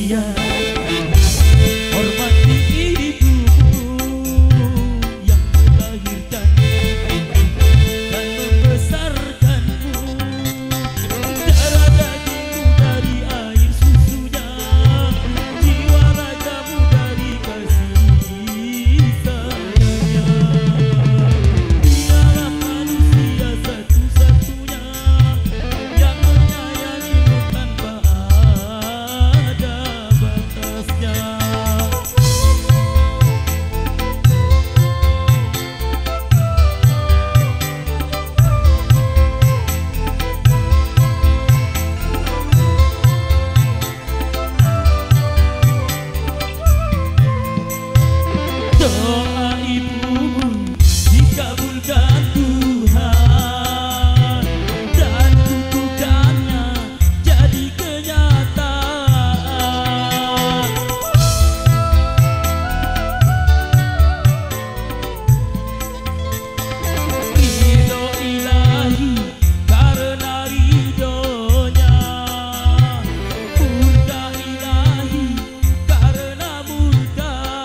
manusia. Hormati ibumu yang melahirkan dan membesarkanmu. Darah dagingmu dari air susunya, jiwa ragamu dari kasih sayangnya. Dialah manusia satu-satunya yang menyayangimu tanpa ada batasnya. Doa ibumu dikabulkan Tuhan dan kutukannya jadi kenyataan. Ridho ilahi karena ridhonya, murka ilahi karena murkanya. Bila kau sayang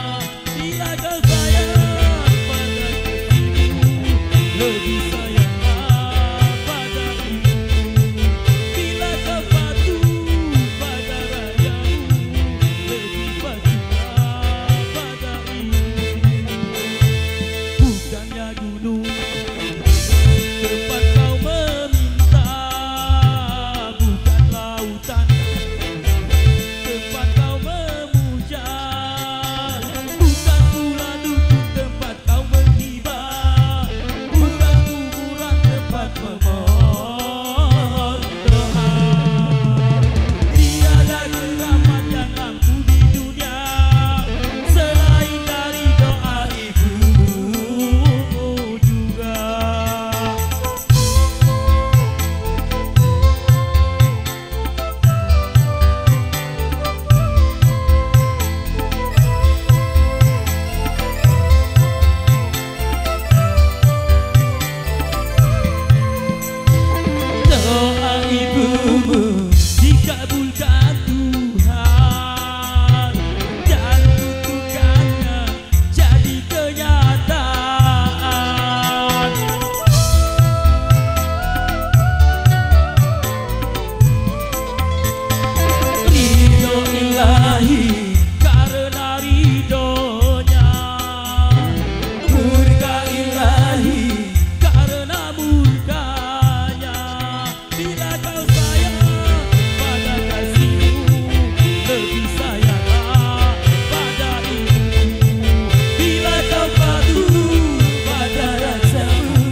pada ibumu, lebih sayanglah pada ibumu. Bila kau patuh pada rajamu, lebih patuhlah pada ibumu. Bukannya gunung tempat kau meminta, bukan lautan tempat kau memuja, bukan pula dukun tempat kau menghibah, bukan kuburan tempat memohon doa. Tiada keramat yang ampuh di dunia selain dari doa ibumu juga. Doa ibumu dikabulkan Tuhan dan kutukannya jadi kenyataan. Ridho ilahi karena ridhonya, murka ilahi karena murkanya. Bila kau sayang pada kasihmu, lebih sayanglah pada ibumu. Bila kau patuh pada rajamu,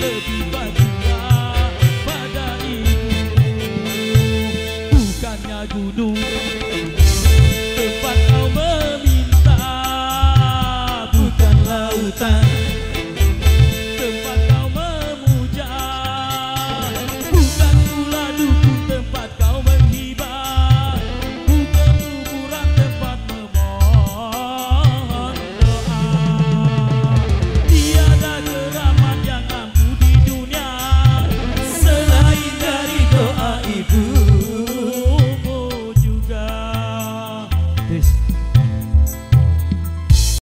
lebih patuhlah pada ibumu. Bukannya gunung tempat kau meminta, bukan lautan tempat kau memuja, bukan pula dukun tempat kau menghibah, bukan kuburan tempat memohon doa. Tiada keramat yang ampuh di dunia selain dari doa ibumu juga. Tes.